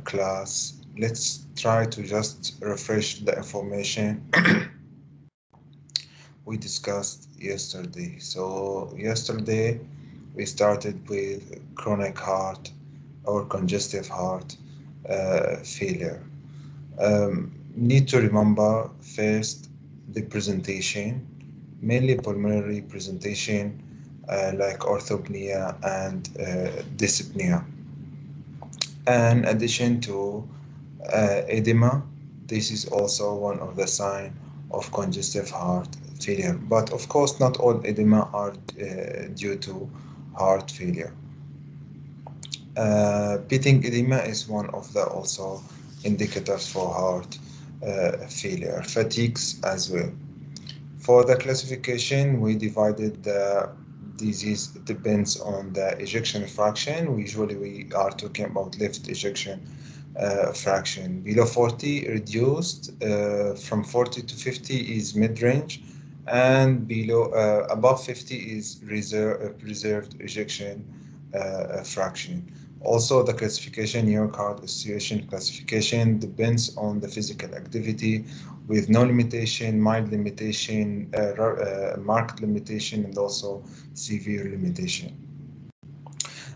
class. Let's try to just refresh the information we discussed yesterday. So yesterday we started with chronic heart or congestive heart failure. Need to remember first the presentation, mainly pulmonary presentation like orthopnea and dyspnea. In addition to edema, this is also one of the signs of congestive heart failure. But of course, not all edema are due to heart failure. Pitting edema is one of the also indicators for heart failure. Fatigues as well. For the classification, we divided the disease depends on the ejection fraction. Usually we are talking about left ejection fraction. Below 40 reduced, from 40 to 50 is mid-range, and below above 50 is preserved ejection fraction. Also, the classification, New York Heart Association classification, depends on the physical activity with no limitation, mild limitation, marked limitation, and also severe limitation.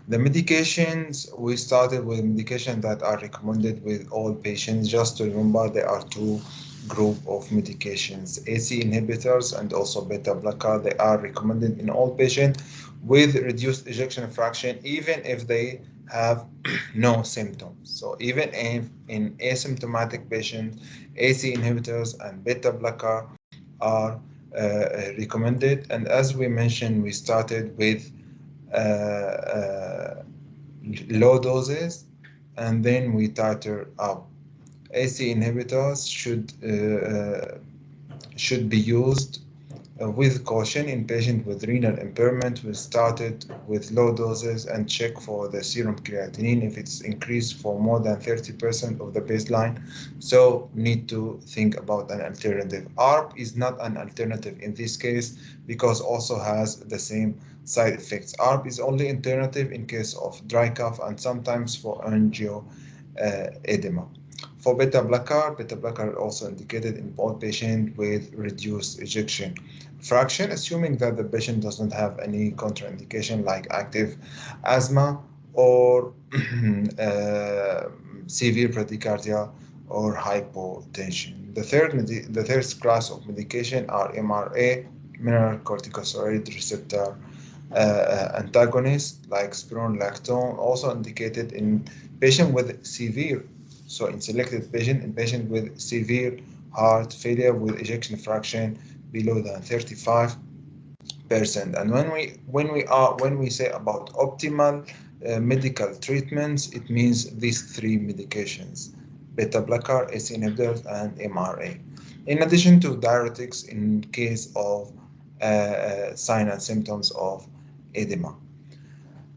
The medications, we started with medications that are recommended with all patients. Just to remember, there are two group of medications, AC inhibitors and also beta blocker. They are recommended in all patients with reduced ejection fraction, even if they have no symptoms. So even if in asymptomatic patients, AC inhibitors and beta blocker are recommended. And as we mentioned, we started with uh, low doses, and then we titrate up. AC inhibitors should be used with caution in patients with renal impairment. We started with low doses and check for the serum creatinine if it's increased for more than 30% of the baseline. So need to think about an alternative. ARB is not an alternative in this case because also has the same side effects. ARB is only alternative in case of dry cough and sometimes for angioedema. For beta blocker also indicated in all patients with reduced ejection fraction, assuming that the patient does not have any contraindication like active asthma or severe bradycardia or hypotension. The third class of medication are MRA, mineral corticosteroid receptor antagonists like spironolactone, also indicated in patients with severe, so in selected patient, in patient with severe heart failure with ejection fraction below than 35%. And when we say about optimal medical treatments, it means these three medications: beta blocker, AC inhibitors, and MRA. In addition to diuretics in case of sign and symptoms of edema.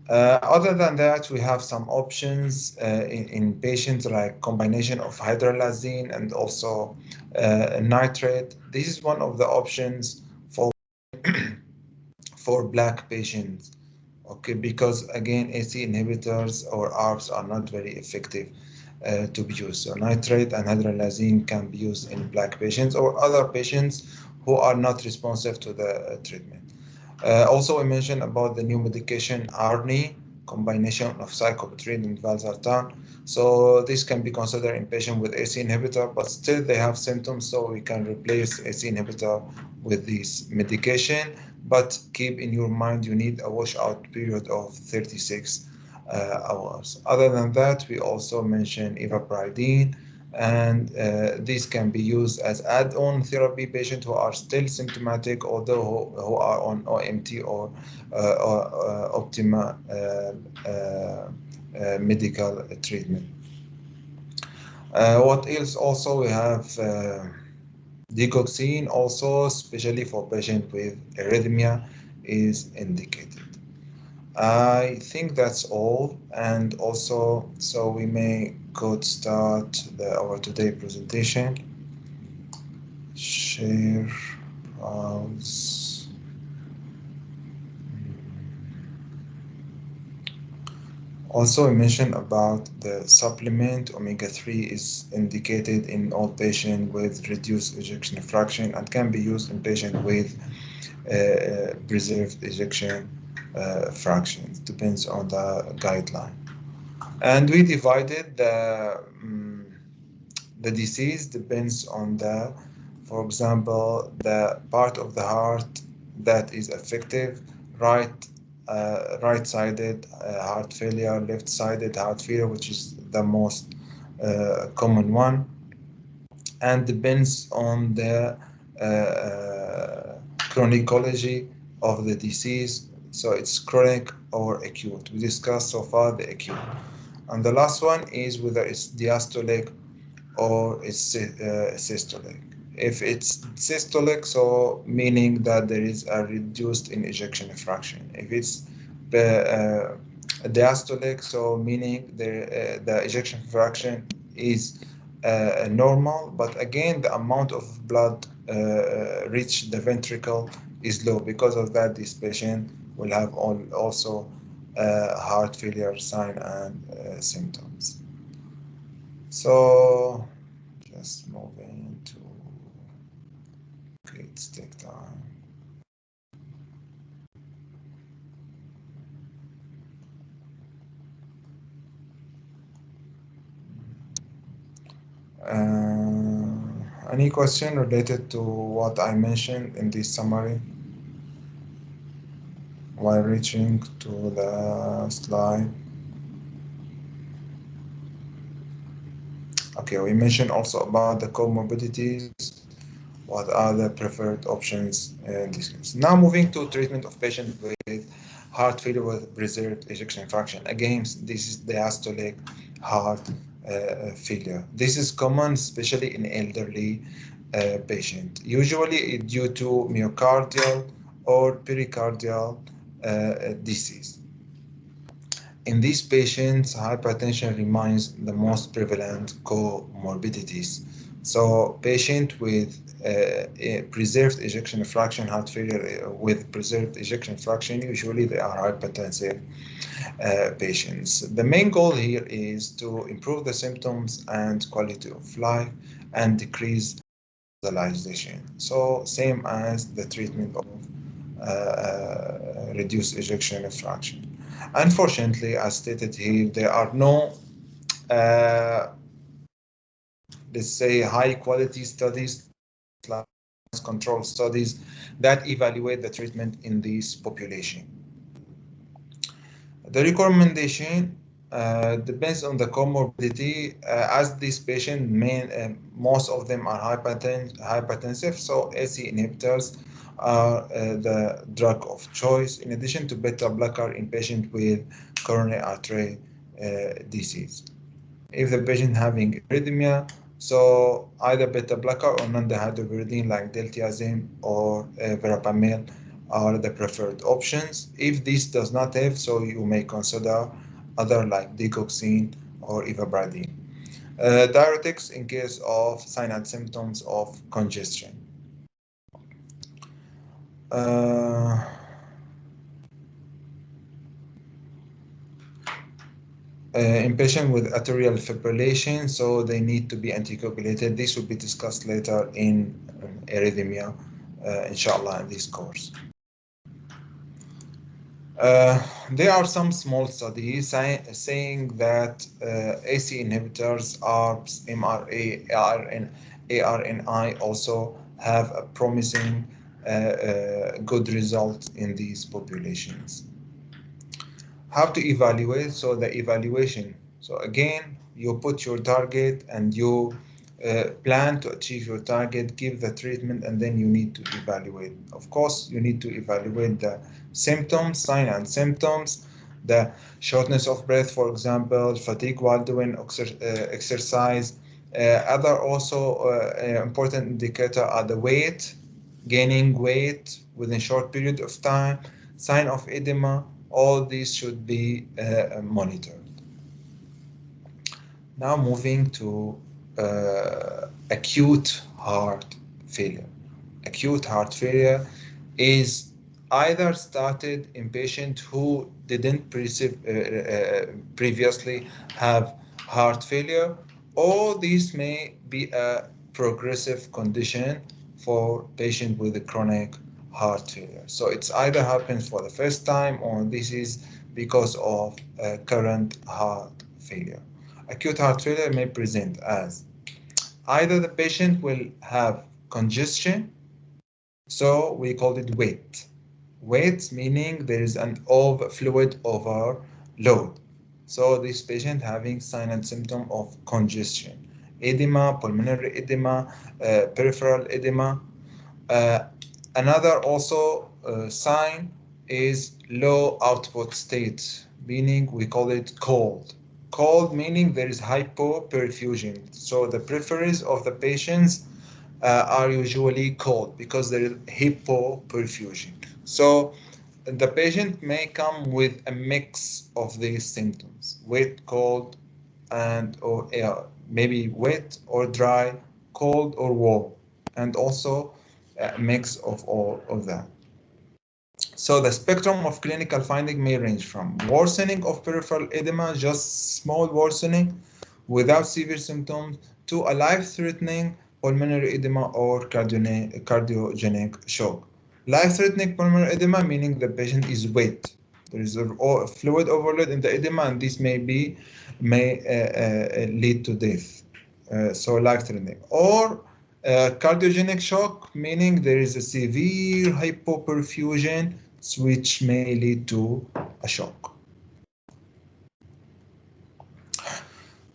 Other than that, we have some options in patients like combination of hydralazine and also nitrate. This is one of the options for for black patients. Okay, because again, AC inhibitors or ARBs are not very effective to be used. So nitrate and hydralazine can be used in black patients or other patients who are not responsive to the treatment. Also, we mentioned about the new medication ARNI, combination of cyclopentine and valsartan. So this can be considered in patients with AC inhibitor, but still they have symptoms, so we can replace AC inhibitor with this medication. But keep in your mind, you need a washout period of 36 hours. Other than that, we also mentioned ivabradine, and these can be used as add-on therapy patients who are still symptomatic, although who are on OMT or Optima medical treatment. What else? Also, we have digoxin, also especially for patients with arrhythmia, is indicated. I think that's all, and also, so we may could start our today presentation. Share, browse. Also, I mentioned about the supplement. Omega-3 is indicated in all patients with reduced ejection fraction and can be used in patients with preserved ejection fractions. Depends on the guideline. And we divided the disease depends on the, for example, the part of the heart that is effective, right, right-sided heart failure, left-sided heart failure, which is the most common one, and depends on the chronicology of the disease. So it's chronic or acute. We discussed so far the acute. And the last one is whether it's diastolic or it's systolic. If it's systolic, so meaning that there is a reduced in ejection fraction. If it's diastolic, so meaning the ejection fraction is normal, but again the amount of blood reach the ventricle is low. Because of that, this patient will have also heart failure sign and symptoms. So just moving to, okay, it's take time. Any question related to what I mentioned in this summary while reaching to the slide? Okay, we mentioned also about the comorbidities. What are the preferred options in this case? Now moving to treatment of patients with heart failure with preserved ejection fraction. Again, this is diastolic heart failure. This is common, especially in elderly patient, usually due to myocardial or pericardial disease. In these patients, hypertension remains the most prevalent comorbidities. So, patient with preserved ejection fraction heart failure with preserved ejection fraction, usually they are hypertensive patients. The main goal here is to improve the symptoms and quality of life and decrease hospitalization. So, same as the treatment of reduced ejection fraction. Unfortunately, as stated here, there are no, uh, let's say, high quality studies, control studies that evaluate the treatment in this population. The recommendation depends on the comorbidity. As this patient, most of them are hypertensive, so ACE inhibitors are the drug of choice, in addition to beta blocker in patient with coronary artery disease. If the patient having arrhythmia, so either beta blocker or non-dihydropiridine like diltiazem or verapamil are the preferred options. If this does not have, so you may consider other like digoxin or ivabradine. Diuretics in case of sign and symptoms of congestion. Uh, in patients with atrial fibrillation, so they need to be anticoagulated. This will be discussed later in arrhythmia, inshallah, in this course. There are some small studies saying that AC inhibitors, ARBs, MRA, ARNI also have a promising good result in these populations. How to evaluate? So the evaluation. So again, you put your target and you plan to achieve your target, give the treatment, and then you need to evaluate. Of course, you need to evaluate the symptoms, sign and symptoms, the shortness of breath, for example, fatigue while doing exercise. Other also important indicator are the weight, gaining weight within short period of time, sign of edema. All these should be monitored. Now moving to acute heart failure. Acute heart failure is either started in patient who didn't previously have heart failure, or this may be a progressive condition for patient with a chronic heart failure. So it's either happens for the first time or this is because of current heart failure. Acute heart failure may present as either the patient will have congestion, so we call it weight. Weight meaning there is an fluid overload. So this patient having sign and symptom of congestion, edema, pulmonary edema, peripheral edema. Uh, Another also sign is low output state, meaning we call it cold. Cold meaning there is hypoperfusion. So the peripheries of the patients are usually cold because there is hypoperfusion. So the patient may come with a mix of these symptoms: wet, cold, and or maybe wet or dry, cold or warm, and also a mix of all of that. So the spectrum of clinical finding may range from worsening of peripheral edema, just small worsening without severe symptoms, to a life-threatening pulmonary edema or cardiogenic shock. Life-threatening pulmonary edema meaning the patient is wet. There is a fluid overload in the edema, and this may lead to death. So life-threatening. Or cardiogenic shock, meaning there is a severe hypoperfusion, which may lead to a shock.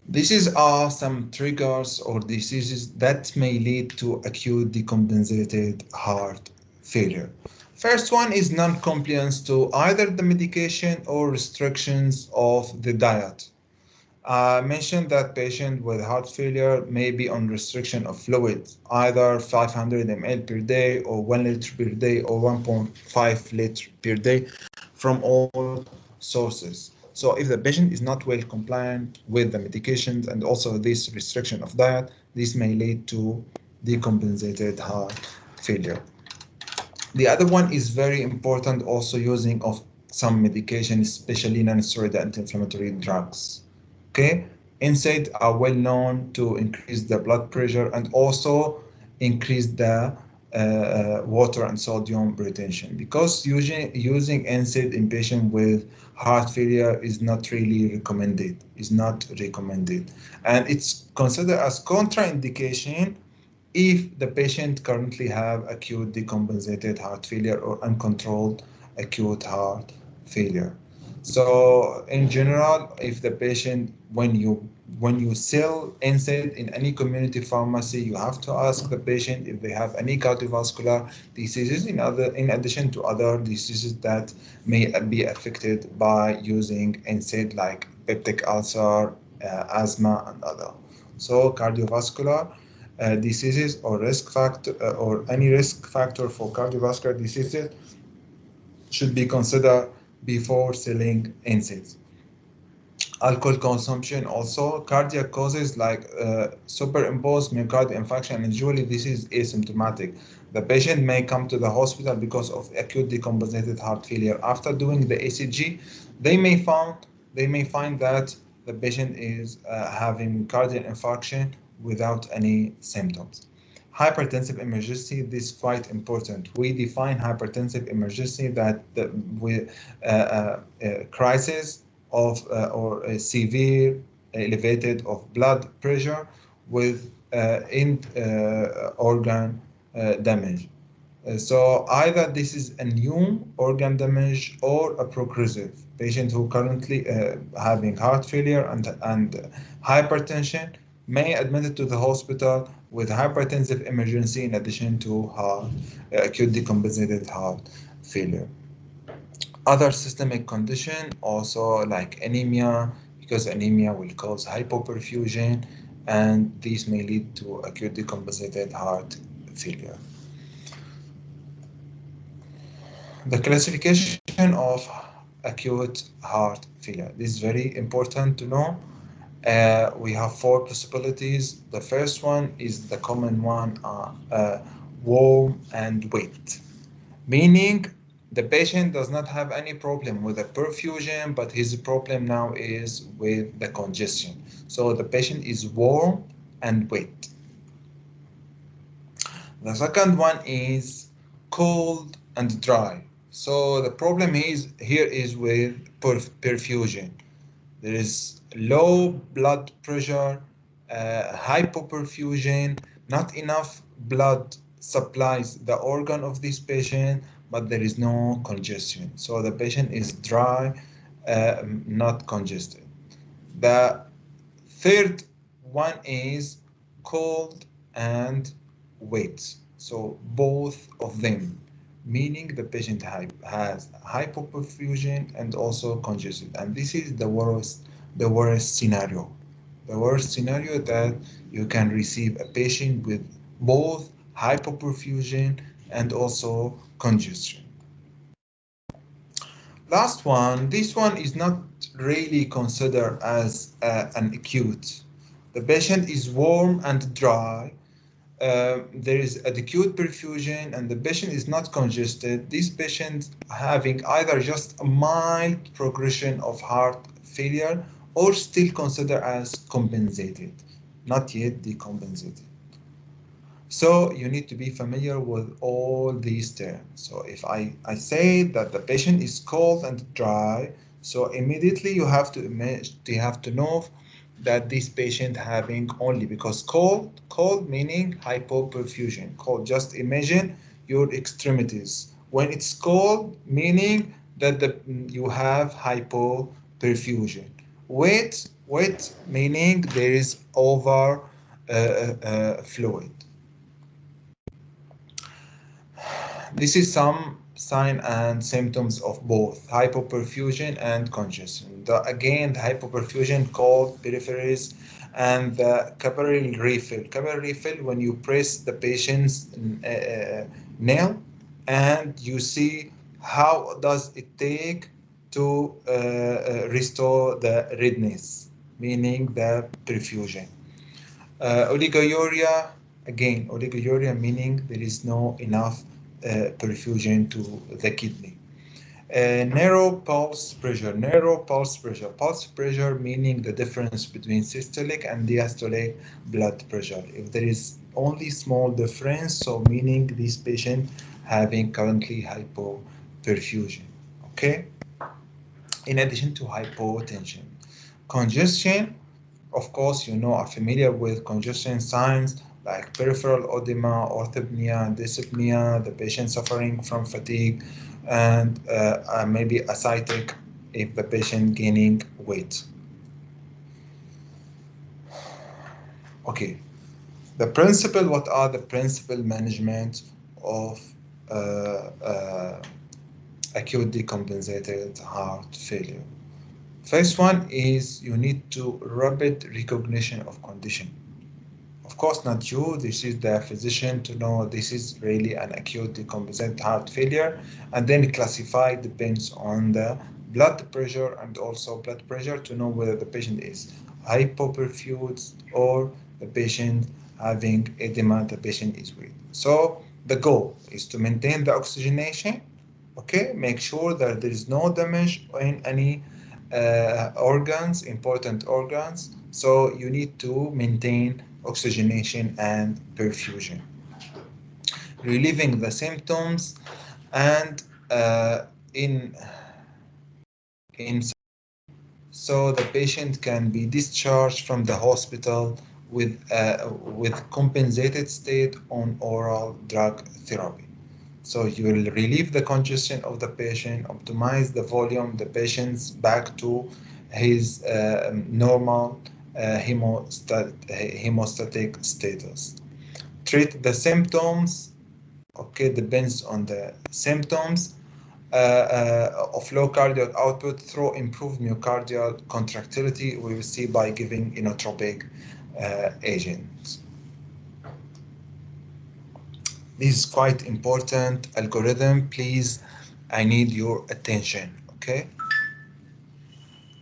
These are some triggers or diseases that may lead to acute decompensated heart failure. First one is non-compliance to either the medication or restrictions of the diet. I mentioned that patient with heart failure may be on restriction of fluids, either 500 ml per day or 1 liter per day or 1.5 liter per day from all sources. So if the patient is not well compliant with the medications and also this restriction of diet, this may lead to decompensated heart failure. The other one is very important, also using of some medication, especially non-steroidal anti-inflammatory drugs. Okay, NSAIDs are well known to increase the blood pressure and also increase the water and sodium retention, because using NSAID in patients with heart failure is not really recommended. And it's considered as contraindication if the patient currently have acute decompensated heart failure or uncontrolled acute heart failure. So in general, if the patient, when you sell NSAID in any community pharmacy, you have to ask the patient if they have any cardiovascular diseases in addition to other diseases that may be affected by using NSAID, like peptic ulcer, asthma, and other. So cardiovascular diseases or risk factor or any risk factor for cardiovascular diseases should be considered before selling NSAIDs. Alcohol consumption also, cardiac causes like superimposed myocardial infarction, and usually this is asymptomatic. The patient may come to the hospital because of acute decompensated heart failure. After doing the ECG, they may find that the patient is having cardiac infarction without any symptoms. Hypertensive emergency, this is quite important. We define hypertensive emergency that with crisis of or a severe elevated of blood pressure with organ damage. So either this is a new organ damage or a progressive patient who currently having heart failure and hypertension may admitted to the hospital with hypertensive emergency in addition to acute decompensated heart failure. Other systemic condition also like anemia, because anemia will cause hypoperfusion, and these may lead to acute decompensated heart failure. The classification of acute heart failure. This is very important to know. We have four possibilities. The first one is the common one, warm and wet, meaning The patient does not have any problem with the perfusion, but his problem now is with the congestion. So the patient is warm and wet. The second one is cold and dry. So the problem is here is with perfusion. There is low blood pressure, hypoperfusion, not enough blood supplies the organ of this patient, but there is no congestion. So the patient is dry, not congested. The third one is cold and wet. So both of them, meaning the patient has hypoperfusion and also congestion. And this is the worst scenario. The worst scenario that you can receive a patient with both hypoperfusion and also congestion. Last one, this one is not really considered as an acute. The patient is warm and dry. There is acute perfusion and the patient is not congested. This patient having either just a mild progression of heart failure or still considered as compensated, not yet decompensated. So you need to be familiar with all these terms. So if I say that the patient is cold and dry, so immediately you have to know that this patient having only because cold meaning hypoperfusion. Cold, just imagine your extremities. When it's cold, meaning that you have hypoperfusion. Wet meaning there is over fluid. This is some sign and symptoms of both hypoperfusion and congestion. Again, the hypoperfusion called peripheries and the capillary refill. Capillary refill when you press the patient's nail and you see how does it take to restore the redness, meaning the perfusion. Oliguria, again, oliguria meaning there is no enough perfusion to the kidney. Pulse pressure meaning the difference between systolic and diastolic blood pressure. If there is only small difference, so meaning this patient having currently hypoperfusion. Okay. In addition to hypotension, congestion. Of course, you know, are familiar with congestion signs like peripheral edema, orthopnea, dyspnea, the patient suffering from fatigue, and maybe ascitic if the patient gaining weight. Okay, what are the principal management of uh, uh, acute decompensated heart failure? First one is you need to rapid recognition of condition. Of course, not you. This is the physician to know this is really an acute decompensated heart failure, and then classify depends on the blood pressure and also blood pressure to know whether the patient is hypoperfused or the patient having edema, the patient is weak. So the goal is to maintain the oxygenation. Okay, make sure that there is no damage in any organs, important organs. So you need to maintain oxygenation and perfusion. Relieving the symptoms and in so the patient can be discharged from the hospital with compensated state on oral drug therapy. So you will relieve the congestion of the patient, optimize the volume, the patient's back to his normal hemostatic status. Treat the symptoms, okay, depends on the symptoms of low cardiac output through improved myocardial contractility we will see by giving inotropic agents. This is quite important algorithm. Please, I need your attention. Okay.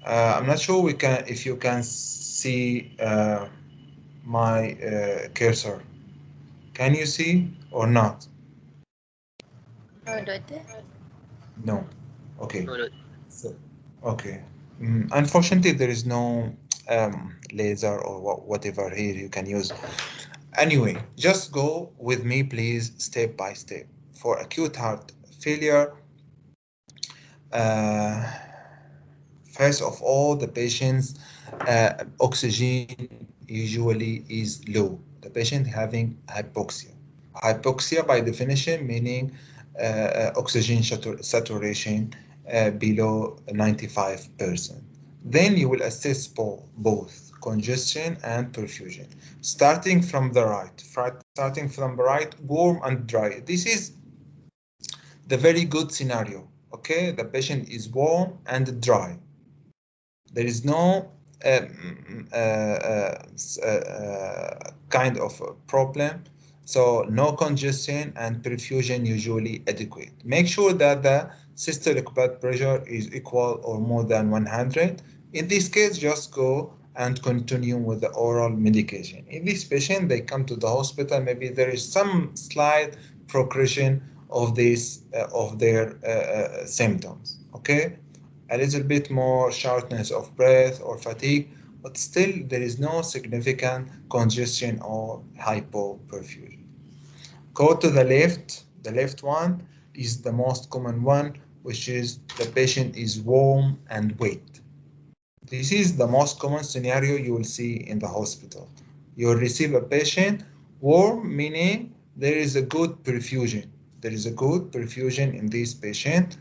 I'm not sure if you can see my cursor. Can you see or not? No, Doctor. No. Okay. No, no. So, okay. Unfortunately, there is no laser or whatever here you can use. Anyway, just go with me, please, step by step. For acute heart failure, uh, first of all, the patient's oxygen usually is low. The patient having hypoxia. Hypoxia, by definition, meaning oxygen saturation below 95%. Then you will assess both congestion and perfusion. Starting from the right, warm and dry. This is the very good scenario. Okay, the patient is warm and dry. There is no kind of problem. So no congestion and perfusion usually adequate. Make sure that the systolic blood pressure is equal or more than 100. In this case, just go and continue with the oral medication. In this patient, they come to the hospital. Maybe there is some slight progression of this of their symptoms. Okay, a little bit more shortness of breath or fatigue, but still there is no significant congestion or hypoperfusion. Go to the left. The left one is the most common one, which is the patient is warm and wet. This is the most common scenario you will see in the hospital. You will receive a patient warm, meaning there is a good perfusion. There is a good perfusion in this patient,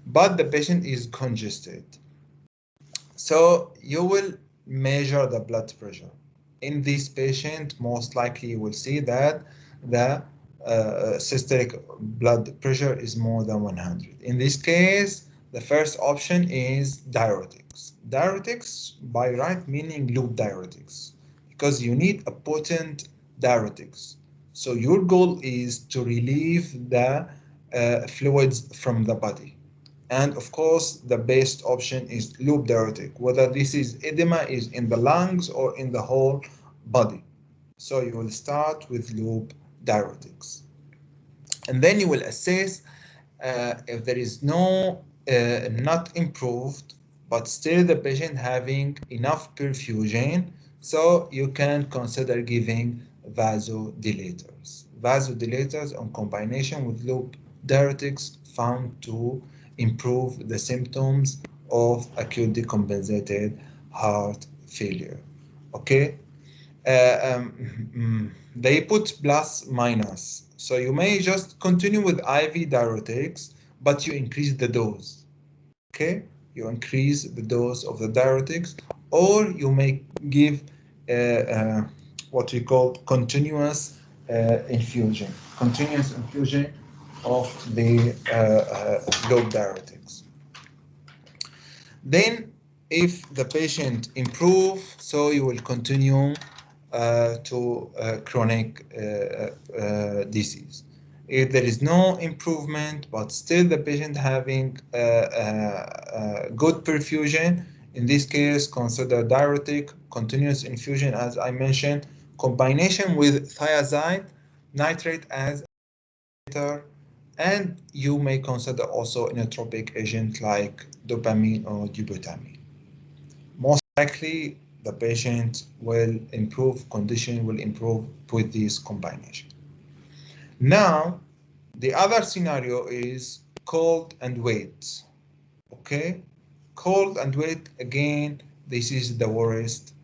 but the patient is congested. So you will measure the blood pressure. In this patient, most likely you will see that the systolic blood pressure is more than 100. In this case, the first option is diuretics. Diuretics, by right, meaning loop diuretics, because you need a potent diuretics. So your goal is to relieve the fluids from the body. And of course, the best option is loop diuretic, whether this is edema is in the lungs or in the whole body. So you will start with loop diuretics. And then you will assess if there is no not improved, but still the patient having enough perfusion, so you can consider giving vasodilators. Vasodilators in combination with loop diuretics found to improve the symptoms of acute decompensated heart failure. Okay, they put plus minus. So you may just continue with IV diuretics, but you increase the dose. Okay, you increase the dose of the diuretics, or you may give what we call continuous infusion of the low diuretics. Then, if the patient improve, so you will continue to chronic disease. If there is no improvement, but still the patient having good perfusion, in this case, consider diuretic, continuous infusion, as I mentioned, combination with thiazide, nitrate as and you may consider also inotropic agent like dopamine or dobutamine. Most likely, the patient will improve, condition will improve with this combination. Now, the other scenario is cold and wait. Okay, cold and wait again. This is the worst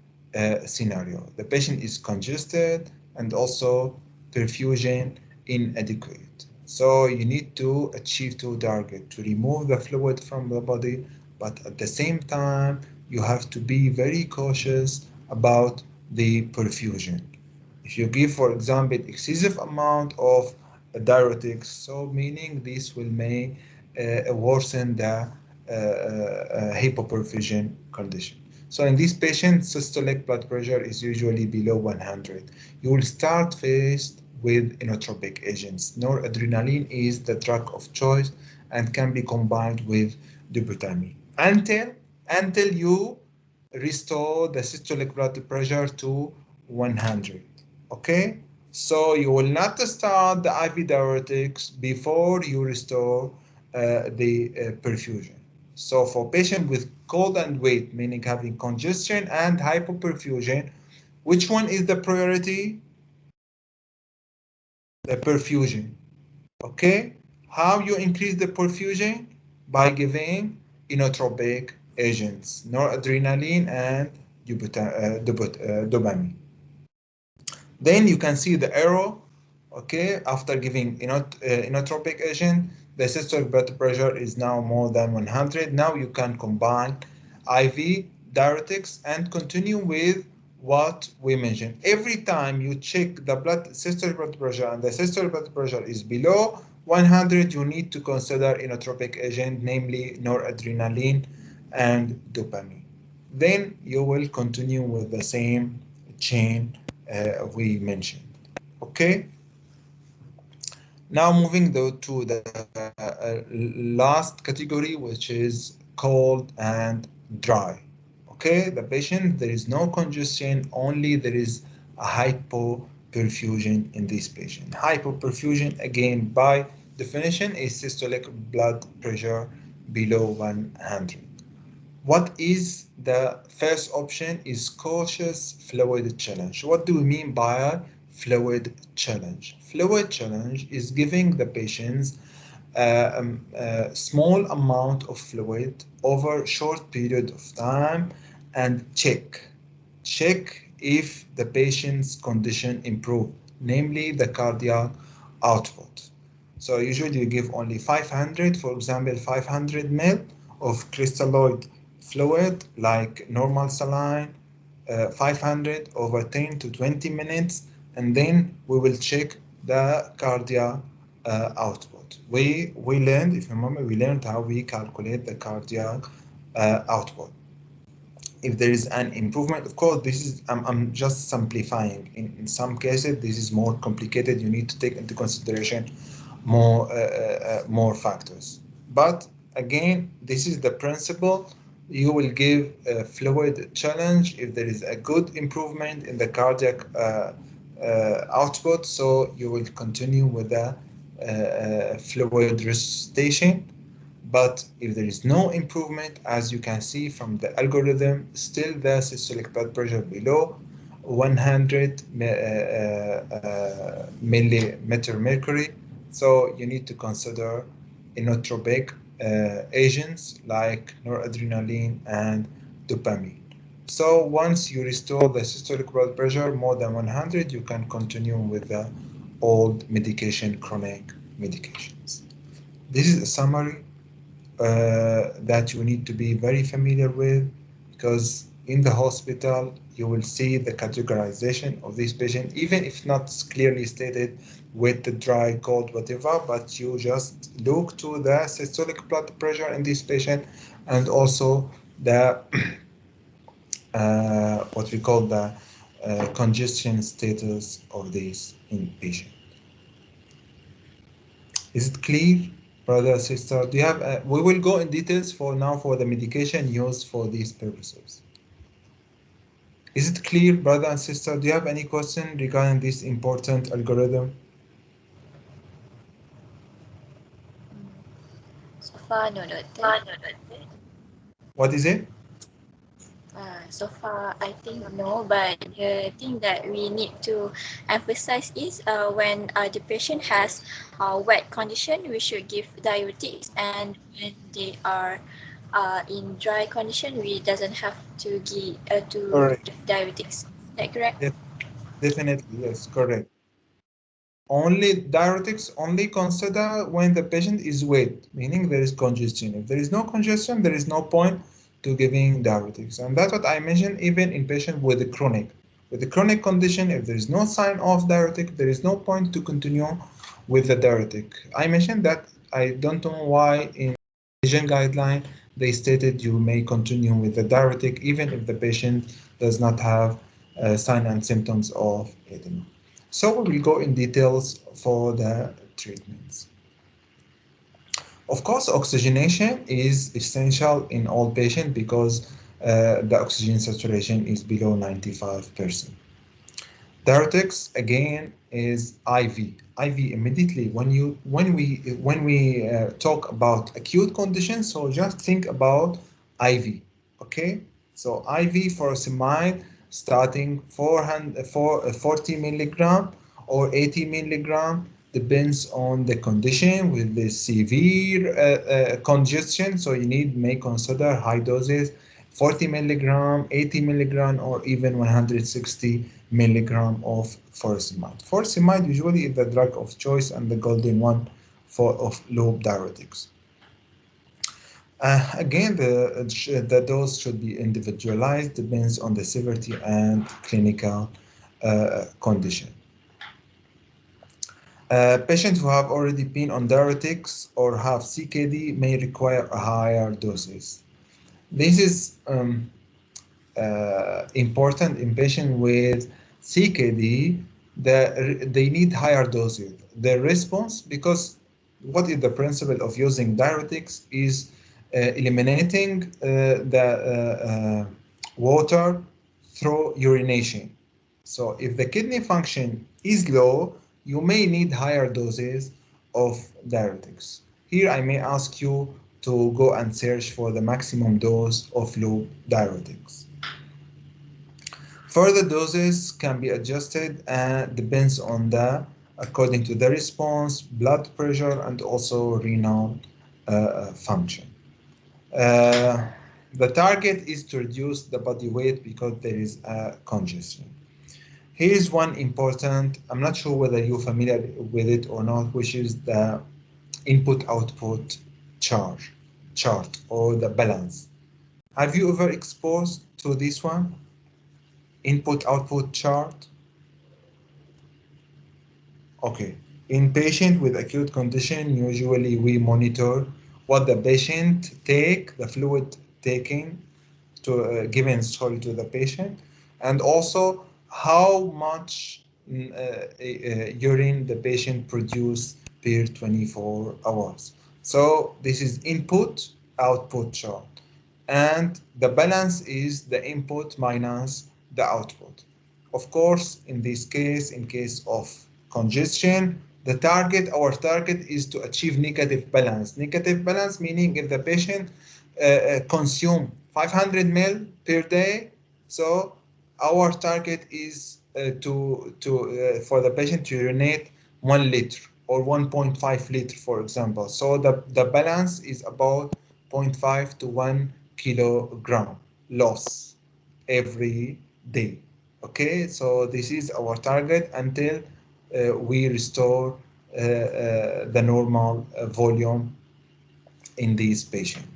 scenario. The patient is congested and also perfusion inadequate. So you need to achieve two targets to remove the fluid from the body, but at the same time, you have to be very cautious about the perfusion. If you give, for example, excessive amount of diuretics, so meaning this will may worsen the hypoperfusion condition. So in this patient, systolic blood pressure is usually below 100. You will start first with inotropic agents. Noradrenaline is the drug of choice and can be combined with dobutamine until you restore the systolic blood pressure to 100. Okay, so you will not start the IV diuretics before you restore perfusion. So for patient with cold and wet, meaning having congestion and hypoperfusion, which one is the priority? The perfusion. Okay, how you increase the perfusion? By giving inotropic agents, noradrenaline and dopamine. Then you can see the arrow. Okay, after giving inotropic agent, the systolic blood pressure is now more than 100. Now you can combine IV diuretics and continue with what we mentioned. Every time you check the systolic blood pressure and the systolic blood pressure is below 100, you need to consider inotropic agent, namely noradrenaline and dopamine. Then you will continue with the same chain we mentioned. Okay. Now moving though to the last category, which is cold and dry. Okay, the patient, there is no congestion, only there is a hypoperfusion in this patient. Hypoperfusion, again, by definition, is systolic blood pressure below 100. What is the first option is cautious fluid challenge. What do we mean by fluid challenge? Fluid challenge is giving the patients a small amount of fluid over a short period of time and check if the patient's condition improve, namely the cardiac output. So usually you give only 500, for example, 500 ml of crystalloid fluid like normal saline, 500 over 10 to 20 minutes, and then we will check the cardiac output. We learned, if you remember, we learned how we calculate the cardiac output. If there is an improvement, of course, this is I'm just simplifying. In some cases, this is more complicated. You need to take into consideration more factors. But again, this is the principle. You will give a fluid challenge if there is a good improvement in the cardiac output. So you will continue with the fluid resuscitation. But if there is no improvement, as you can see from the algorithm, still the systolic blood pressure below 100 millimeter mercury. So you need to consider inotropic agents like noradrenaline and dopamine. So once you restore the systolic blood pressure more than 100, you can continue with the old medication, chronic medications. This is a summary that you need to be very familiar with, because in the hospital you will see the categorization of this patient, even if not clearly stated with the dry, cold, whatever, but you just look to the systolic blood pressure in this patient and also the what we call the congestion status of this patient. Is it clear, brother, sister? Do you have? We will go in details for now for the medication used for these purposes. Is it clear, brother and sister? Do you have any question regarding this important algorithm? So far, no, doctor. What is it? So far, I think no, but the thing that we need to emphasize is when the patient has wet condition, we should give diuretics, and when they are in dry condition, we doesn't have to give diuretics. Is that correct? Definitely, yes, correct. Only diuretics only consider when the patient is wet, meaning there is congestion. If there is no congestion, there is no point to giving diuretics. And that's what I mentioned, even in patients with the chronic. With the chronic condition, if there is no sign of diuretic, there is no point to continue with the diuretic. I mentioned that I don't know why in Asian guideline they stated you may continue with the diuretic even if the patient does not have signs and symptoms of edema. So we will go in details for the treatments. Of course, oxygenation is essential in all patients because the oxygen saturation is below 95%. Diuretics again is IV. IV immediately when we talk about acute conditions, so just think about IV. Okay, so IV furosemide starting 40 milligram or 80 milligram depends on the condition. With the severe congestion, so you may consider high doses, 40 milligram, 80 milligram, or even 160 milligram of furosemide. Furosemide usually is the drug of choice and the golden one of loop diuretics. Again, the dose should be individualized, depends on the severity and clinical condition. Patients who have already been on diuretics or have CKD may require higher doses. This is important in patients with CKD. They need higher doses. The response, because what is the principle of using diuretics is eliminating the water through urination. So if the kidney function is low, you may need higher doses of diuretics. Here I may ask you to go and search for the maximum dose of loop diuretics. Further doses can be adjusted and depends on according to the response, blood pressure, and also renal function. The target is to reduce the body weight because there is a congestion. Here is one important, I'm not sure whether you're familiar with it or not, which is the input-output chart or the balance. Have you ever exposed to this one? Input-output chart? Okay. In patient with acute condition, usually we monitor what the patient take, the fluid taking given to the patient, and also how much urine the patient produce per 24 hours. So this is input output chart, and the balance is the input minus the output. Of course, in this case, in case of congestion, our target is to achieve negative balance. Negative balance meaning if the patient consume 500 ml per day, so our target is for the patient to urinate 1 liter or 1.5 liter, for example. So the balance is about 0.5 to 1 kilogram loss every day. Okay, so this is our target until we restore the normal volume in these patients.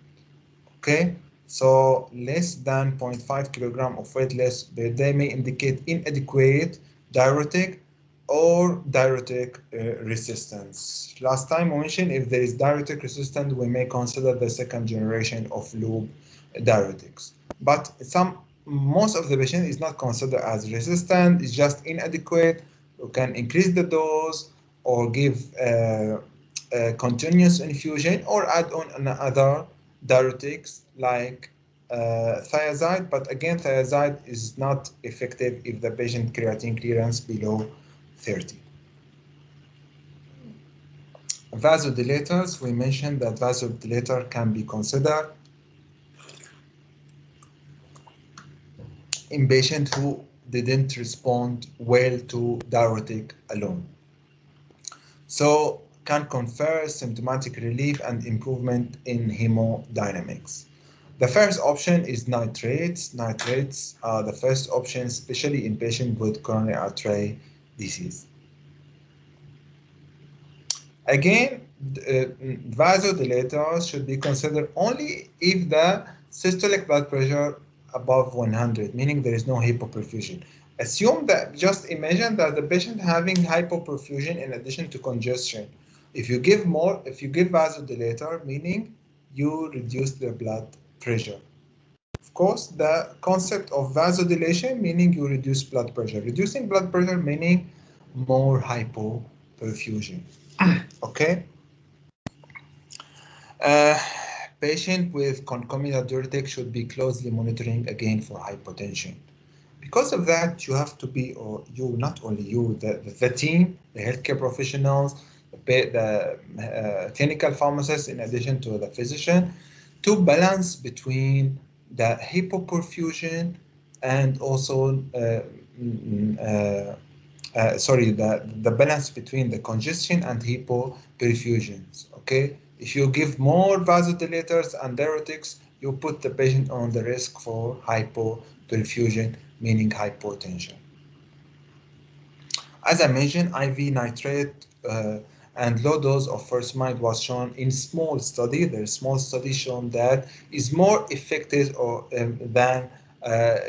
Okay, so less than 0.5 kilogram of weight loss per day may indicate inadequate diuretic or diuretic resistance. Last time we mentioned if there is diuretic resistance, we may consider the second generation of loop diuretics. But most of the patient is not considered as resistant, it's just inadequate. You can increase the dose or give continuous infusion or add on another diuretics like thiazide, but again thiazide is not effective if the patient creatinine clearance below 30. Vasodilators, we mentioned that vasodilator can be considered in patients who didn't respond well to diuretic alone. So can confer symptomatic relief and improvement in hemodynamics. The first option is nitrates. Nitrates are the first option, especially in patients with coronary artery disease. Again, vasodilators should be considered only if the systolic blood pressure above 100, meaning there is no hypoperfusion. Assume that, just imagine that the patient having hypoperfusion in addition to congestion. If you give vasodilator, meaning you reduce the blood pressure. Of course, the concept of vasodilation, meaning you reduce blood pressure. Reducing blood pressure, meaning more hypoperfusion. Okay. Patient with concomitant diuretic should be closely monitoring again for hypotension. Because of that, you have to be, or you, not only you, the team, the healthcare professionals, the clinical pharmacists, in addition to the physician, to balance between the hypoperfusion and also, sorry, the balance between the congestion and hypoperfusions. Okay, if you give more vasodilators and diuretics, you put the patient on the risk for hypoperfusion, meaning hypotension. As I mentioned, IV nitrate and low dose of furosemide was shown in small study. There's small study shown that is more effective than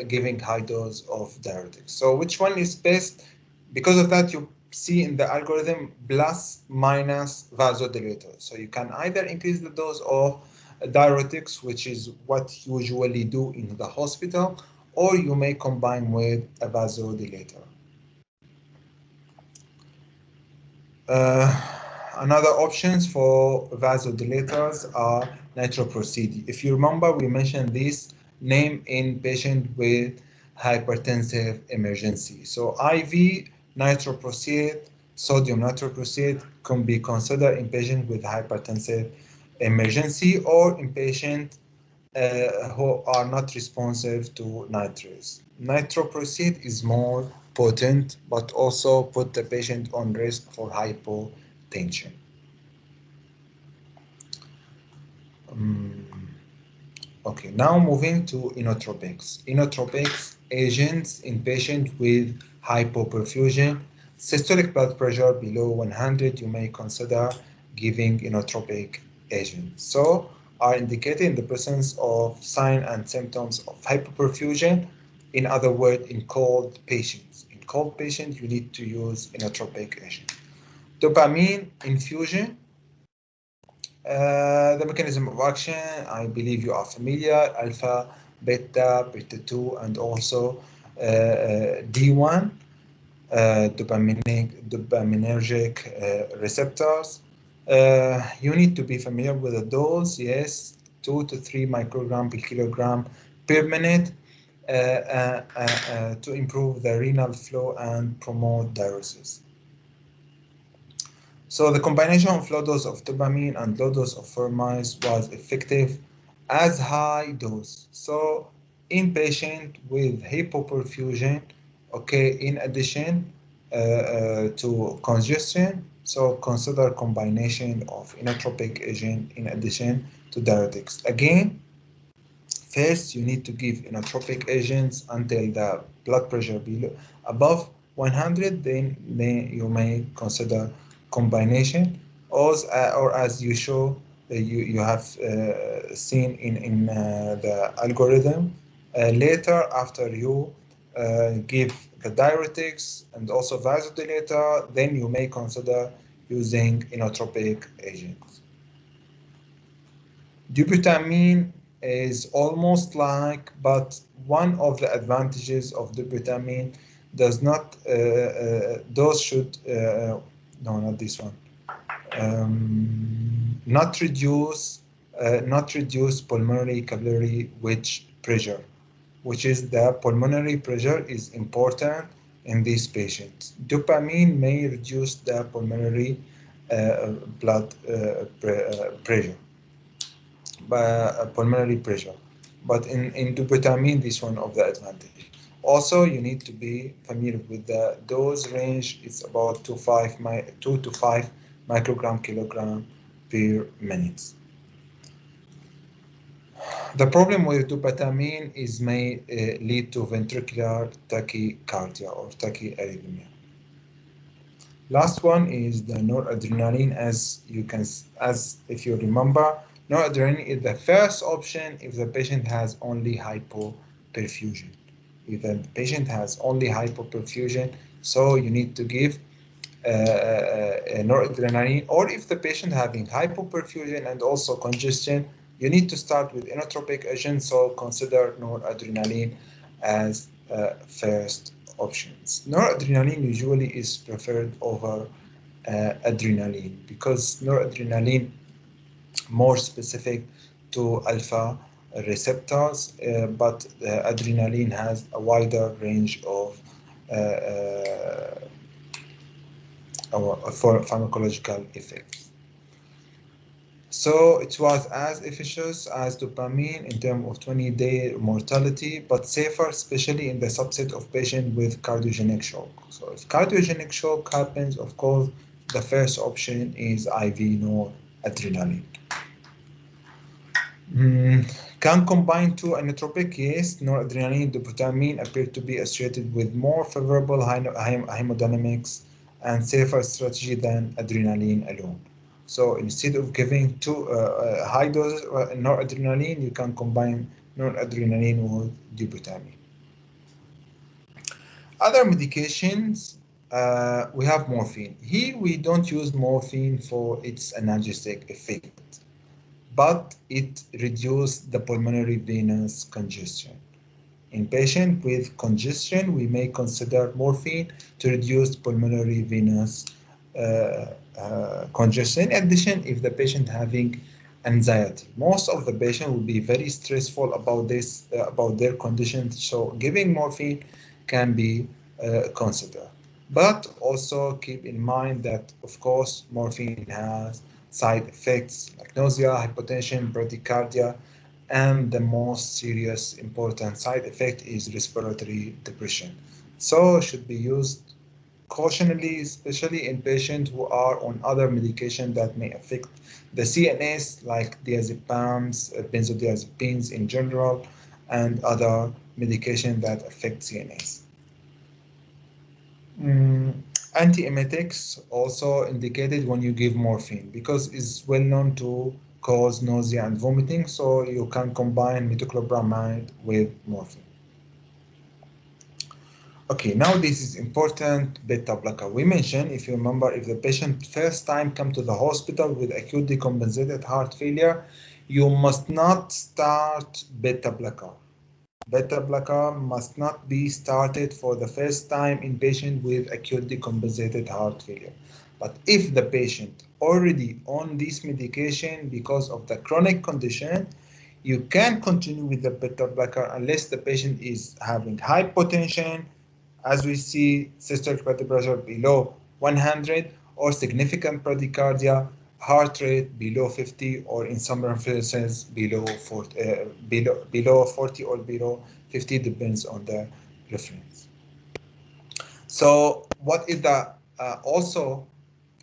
giving high dose of diuretics. So which one is best? Because of that, you see in the algorithm plus minus vasodilator. So you can either increase the dose of diuretics, which is what usually do in the hospital, or you may combine with a vasodilator. Another options for vasodilators are nitroprusside. If you remember, we mentioned this name in patient with hypertensive emergency. So IV nitroprusside, sodium nitroprusside can be considered in patient with hypertensive emergency or in patient who are not responsive to nitrates. Nitroprusside is more potent, but also put the patient on risk for hypotension. Okay, now moving to inotropics. Inotropics agents in patients with hypoperfusion, systolic blood pressure below 100, you may consider giving inotropic agents. So are indicated in the presence of signs and symptoms of hypoperfusion, in other words, in cold patients. In cold patients, you need to use inotropic agent. Dopamine infusion. The mechanism of action, I believe you are familiar, alpha, beta, beta 2, and also D1, dopaminergic receptors. You need to be familiar with the dose, yes, 2 to 3 microgram per kilogram per minute to improve the renal flow and promote diuresis. So the combination of low dose of dopamine and low dose of furosemide was effective as high dose. So in patient with hypoperfusion, okay, in addition to congestion, so consider combination of inotropic agent in addition to diuretics. Again, first you need to give inotropic agents until the blood pressure below above 100, then you may consider combination, or as you show, you have seen in the algorithm. Later, after you give the diuretics and also vasodilator, then you may consider using inotropic agents. Dobutamine is almost like, but one of the advantages of dobutamine does not, those should, no, not this one, not reduce pulmonary capillary wedge pressure, which is the pulmonary pressure is important in these patients. Dopamine may reduce the pulmonary blood pressure, pulmonary pressure, but in dobutamine, this one of the advantage. Also, you need to be familiar with the dose range. It's about 2 to 5 microgram kilogram per minute. The problem with dobutamine is may lead to ventricular tachycardia or tachyarrhythmia. Last one is the noradrenaline. As if you remember, noradrenaline is the first option if the patient has only hypoperfusion. If the patient has only hypoperfusion, so you need to give noradrenaline, or if the patient having hypoperfusion and also congestion, you need to start with inotropic agent, so consider noradrenaline as first options. Noradrenaline usually is preferred over adrenaline because noradrenaline more specific to alpha receptors, but adrenaline has a wider range of for pharmacological effects. So it was as efficacious as dopamine in terms of 20-day mortality, but safer, especially in the subset of patients with cardiogenic shock. So if cardiogenic shock happens, of course, the first option is IV noradrenaline. Can combine two inotropic? Yes, noradrenaline and dopamine appear to be associated with more favorable hemodynamics and safer strategy than adrenaline alone. So instead of giving two high doses noradrenaline, you can combine noradrenaline with dopamine. Other medications, we have morphine. Here we don't use morphine for its analgesic effect, but it reduces the pulmonary venous congestion. In patients with congestion, we may consider morphine to reduce pulmonary venous congestion. In addition, if the patient having anxiety, most of the patient will be very stressful about this, about their condition. So giving morphine can be considered. But also keep in mind that, of course, morphine has side effects like nausea, hypotension, bradycardia, and the most serious important side effect is respiratory depression. So it should be used cautionally, especially in patients who are on other medication that may affect the CNS, like diazepams, benzodiazepines in general, and other medication that affect CNS. Antiemetics also indicated when you give morphine because it's well known to cause nausea and vomiting, so you can combine metoclopramide with morphine. Okay, now this is important beta blocker. We mentioned, if you remember, if the patient first time come to the hospital with acute decompensated heart failure, you must not start beta blocker. Beta blocker must not be started for the first time in patient with acute decompensated heart failure. But if the patient already on this medication because of the chronic condition, you can continue with the beta blocker unless the patient is having hypotension, as we see systolic blood pressure below 100, or significant bradycardia, heart rate below 50, or in some references below 40, below 40 or below 50, depends on the reference. So what is the also,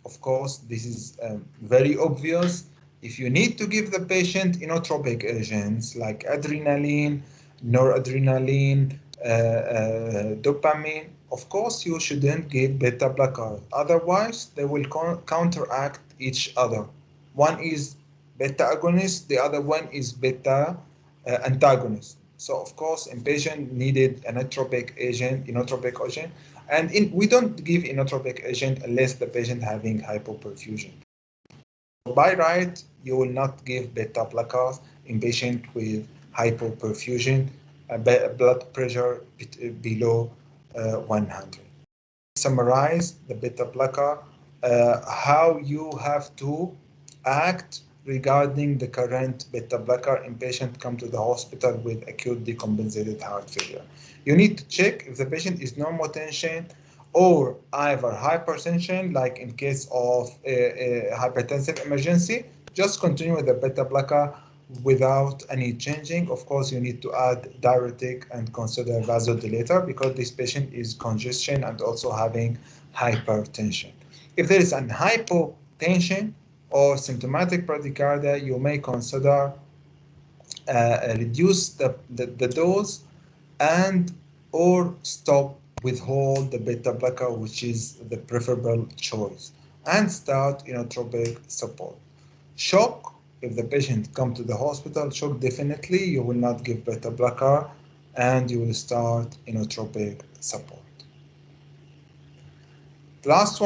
of course, this is very obvious. If you need to give the patient inotropic agents like adrenaline, noradrenaline, dopamine, of course you shouldn't give beta blockers. Otherwise, they will counteract each other. One is beta agonist, the other one is beta antagonist. So of course, in patient needed an inotropic agent, and we don't give inotropic agent unless the patient having hypoperfusion. By right, you will not give beta blockers in patient with hypoperfusion, blood pressure below 100. Summarize the beta blocker, how you have to act regarding the current beta blocker in patient come to the hospital with acute decompensated heart failure. You need to check if the patient is normotension or either hypertension, like in case of a hypertensive emergency. Just continue with the beta blocker without any changing. Of course, you need to add diuretic and consider vasodilator because this patient is congestion and also having hypertension. If there is an hypotension or symptomatic bradycardia, you may consider reduce the dose and or withhold the beta blocker, which is the preferable choice, and start inotropic support. Shock, if the patient come to the hospital, shock, definitely you will not give beta blocker and you will start inotropic support. Last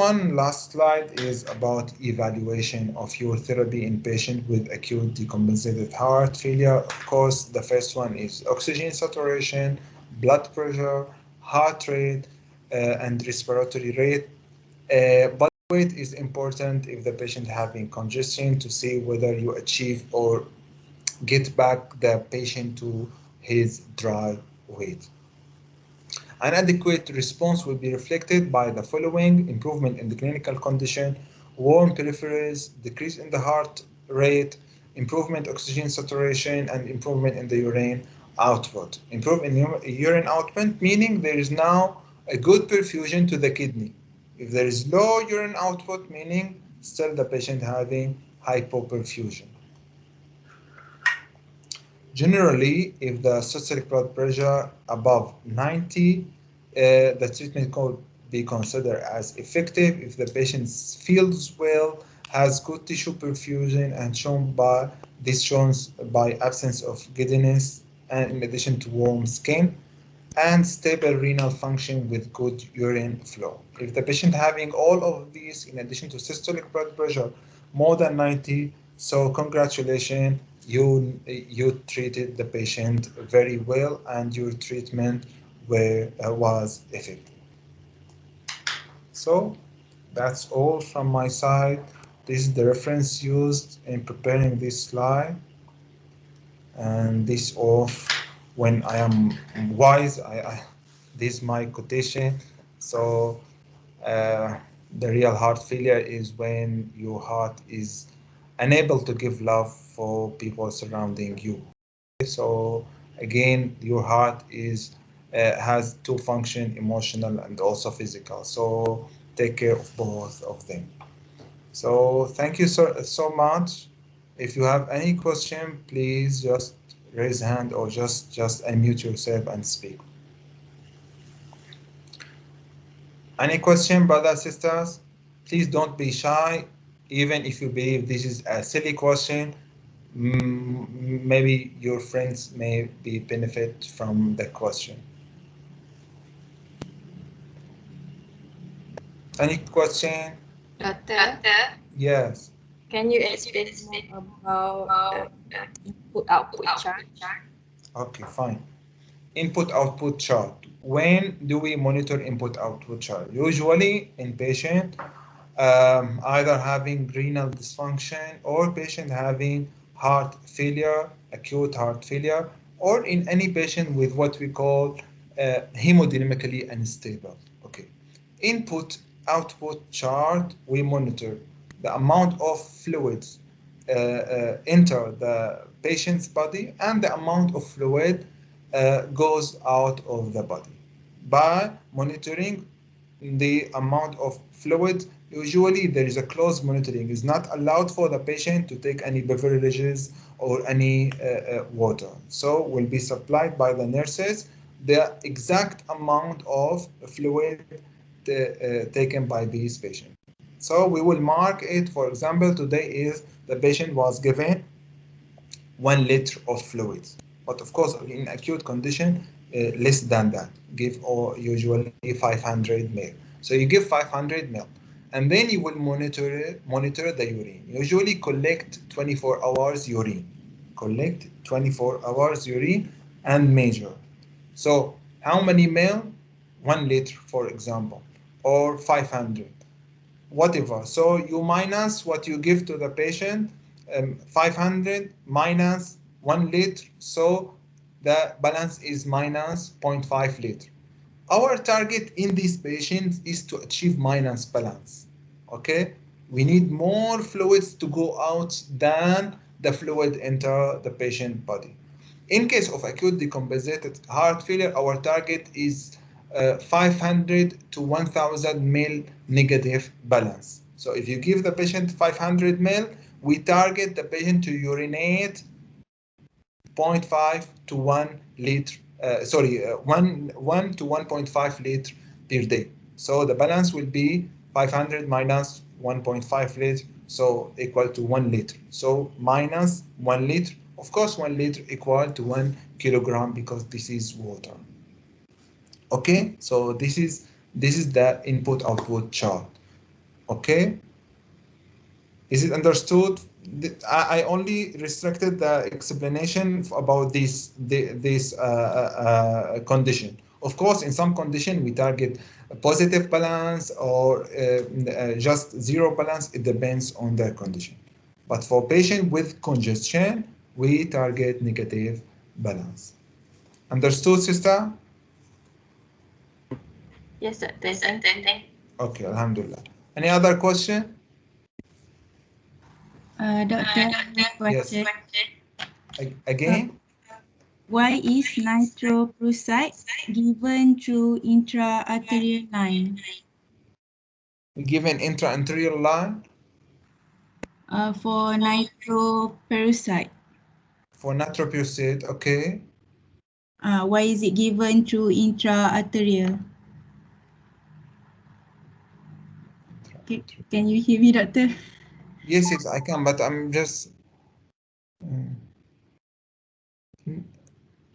slide is about evaluation of your therapy in patient with acute decompensated heart failure. Of course, the first one is oxygen saturation, blood pressure, heart rate, and respiratory rate. Body weight is important if the patient having congestion to see whether you achieve or get back the patient to his dry weight. An adequate response will be reflected by the following: improvement in the clinical condition, warm peripheries, decrease in the heart rate, improvement oxygen saturation, and improvement in the urine output. Improve in urine output, meaning there is now a good perfusion to the kidney. If there is low urine output, meaning still the patient having hypoperfusion. Generally, if the systolic blood pressure above 90, the treatment could be considered as effective if the patient feels well, has good tissue perfusion, and shown by absence of giddiness, and in addition to warm skin, and stable renal function with good urine flow. If the patient having all of these in addition to systolic blood pressure more than 90, so congratulations, you treated the patient very well and your treatment was effective. So that's all from my side. This is the reference used in preparing this slide, and this off when I am wise, this is my quotation. So the real heart failure is when your heart is unable to give love for people surrounding you. So again, your heart is has two function, emotional and also physical. So take care of both of them. So thank you so much. If you have any question, please just raise hand or just unmute yourself and speak. Any question, brothers, sisters? Please don't be shy, even if you believe this is a silly question. Maybe your friends may be benefit from the question. Any question? Doctor, Yes. can you explain more about input-output chart? Okay, fine. Input-output chart. When do we monitor input-output chart? Usually in patient either having renal dysfunction or patient having heart failure, acute heart failure, or in any patient with what we call hemodynamically unstable. Okay. Input output chart, we monitor the amount of fluids enter the patient's body and the amount of fluid goes out of the body. By monitoring the amount of fluid, usually there is a close monitoring. It's not allowed for the patient to take any beverages or any water. So will be supplied by the nurses the exact amount of fluid taken by these patients. So we will mark it. For example, today is the patient was given 1 liter of fluids, but of course in acute condition less than that, give or usually 500 ml. So you give 500 ml and then you will monitor the urine. Usually collect 24 hours urine, collect 24 hours urine and measure. So how many ml? 1 liter, for example, or 500, whatever. So you minus what you give to the patient, 500 minus 1 liter, so the balance is minus 0.5 liter. Our target in these patients is to achieve minus balance. Okay, we need more fluids to go out than the fluid enter the patient body. In case of acute decompensated heart failure, our target is 500 to 1000 ml negative balance. So if you give the patient 500 ml, we target the patient to urinate 0.5 to 1 liter, 1 to 1.5 liter per day. So the balance will be 500 minus 1.5 liter, so equal to 1 liter. So minus 1 liter. Of course, 1 liter equal to 1 kilogram because this is water. Okay, so this is the input-output chart. Okay, is it understood? I only restricted the explanation about this condition. Of course, in some condition we target a positive balance or just zero balance. It depends on the condition. But for patient with congestion, We target negative balance. Understood, sister? Yes, doctor. Thank you. Okay, alhamdulillah. Any other question? Doctor, Yes. question. Again? Why is nitroprusside given through intra-arterial line? We give an intra-arterial line For nitroprusside, for nitroprusside, okay? why is it given through intra-arterial? Can you hear me, doctor? Yes, yes, I can, but I'm just...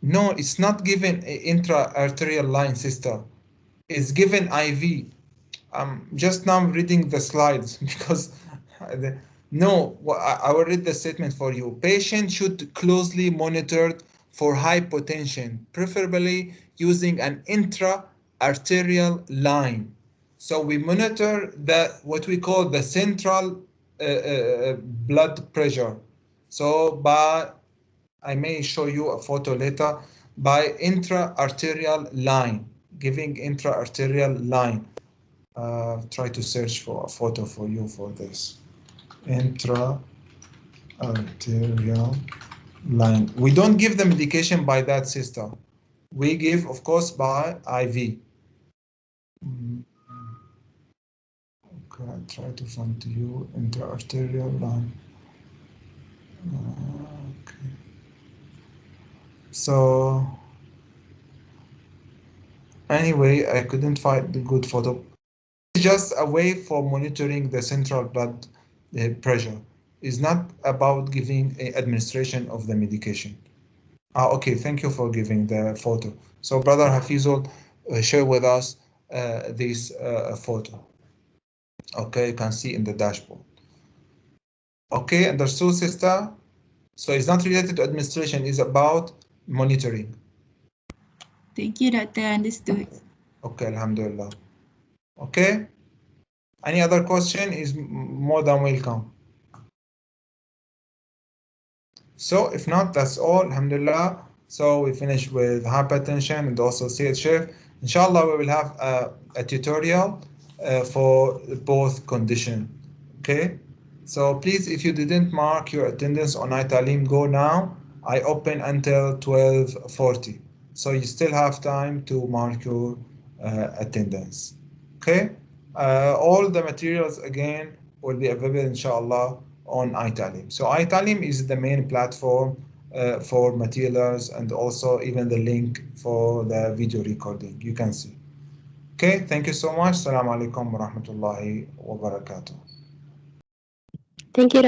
No, it's not given intra-arterial line, sister. It's given IV. Just now I'm reading the slides because no, I will read the statement for you. Patient should closely monitored for hypotension, preferably using an intra-arterial line. So we monitor what we call the central blood pressure. So I may show you a photo later, by intra-arterial line, giving intra-arterial line. Try to search for a photo for you for this. Intra-arterial line. We don't give the medication by that system. We give, of course, by IV. Okay, I'll try to find to you intra-arterial line. Okay. So anyway, I couldn't find the good photo. It's just a way for monitoring the central blood pressure. It's not about giving administration of the medication. Okay, thank you for giving the photo. So Brother Hafizul, share with us this photo. Okay, you can see in the dashboard. Okay, understood, sister? So it's not related to administration, it's about monitoring. Thank you, doctor. Understood. Okay, alhamdulillah. Okay. Any other question is more than welcome. So if not, that's all, alhamdulillah. So we finish with hypertension and also CHF. Inshallah, we will have a tutorial for both condition. Okay. So please, if you didn't mark your attendance on iTalim, go now. I open until 12:40. So you still have time to mark your attendance. Okay. All the materials again will be available inshallah on iTalim. So iTalim is the main platform for materials and also even the link for the video recording. You can see. Okay, thank you so much. Assalamu alaikum wa rahmatullahi wa barakatuh. Thank you.